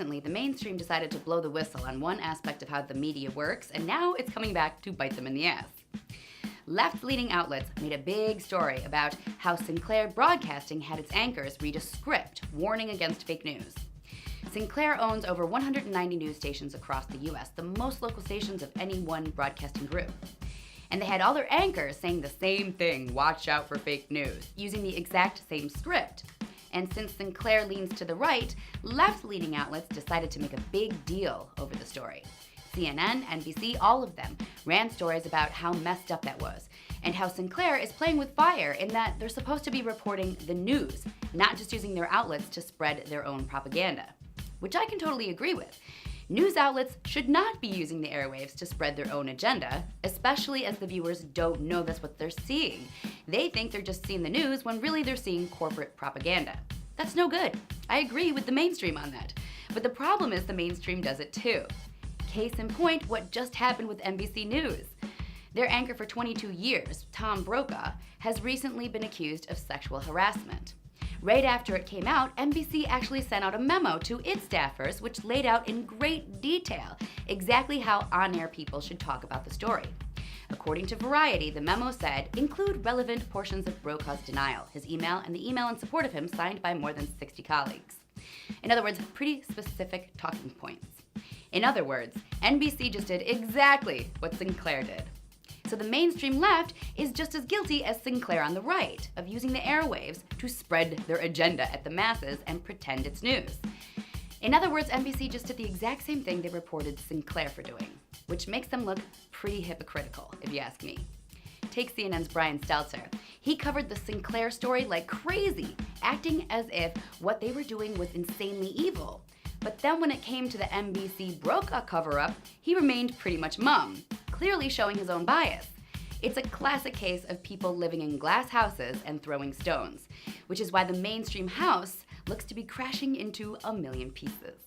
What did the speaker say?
recently, the mainstream decided to blow the whistle on one aspect of how the media works, and now it's coming back to bite them in the ass. Left-leaning outlets made a big story about how Sinclair Broadcasting had its anchors read a script warning against fake news. Sinclair owns over 190 news stations across the US, the most local stations of any one broadcasting group. And they had all their anchors saying the same thing, watch out for fake news, using the exact same script. And since Sinclair leans to the right, left-leaning outlets decided to make a big deal over the story. CNN, NBC, all of them ran stories about how messed up that was, and how Sinclair is playing with fire in that they're supposed to be reporting the news, not just using their outlets to spread their own propaganda. Which I can totally agree with. News outlets should not be using the airwaves to spread their own agenda, especially as the viewers don't know that's what they're seeing. They think they're just seeing the news when really they're seeing corporate propaganda. That's no good. I agree with the mainstream on that. But the problem is the mainstream does it too. Case in point, what just happened with NBC News. Their anchor for 22 years, Tom Brokaw, has recently been accused of sexual harassment. Right after it came out, NBC actually sent out a memo to its staffers which laid out in great detail exactly how on-air people should talk about the story. According to Variety, the memo said, include relevant portions of Brokaw's denial, his email, and the email in support of him signed by more than 60 colleagues. In other words, pretty specific talking points. In other words, NBC just did exactly what Sinclair did. So the mainstream left is just as guilty as Sinclair on the right of using the airwaves to spread their agenda at the masses and pretend it's news. In other words, NBC just did the exact same thing they reported Sinclair for doing, which makes them look pretty hypocritical, if you ask me. Take CNN's Brian Stelter. He covered the Sinclair story like crazy, acting as if what they were doing was insanely evil. But then when it came to the NBC Brokaw cover-up, he remained pretty much mum, clearly showing his own bias. It's a classic case of people living in glass houses and throwing stones, which is why the mainstream house looks to be crashing into a million pieces.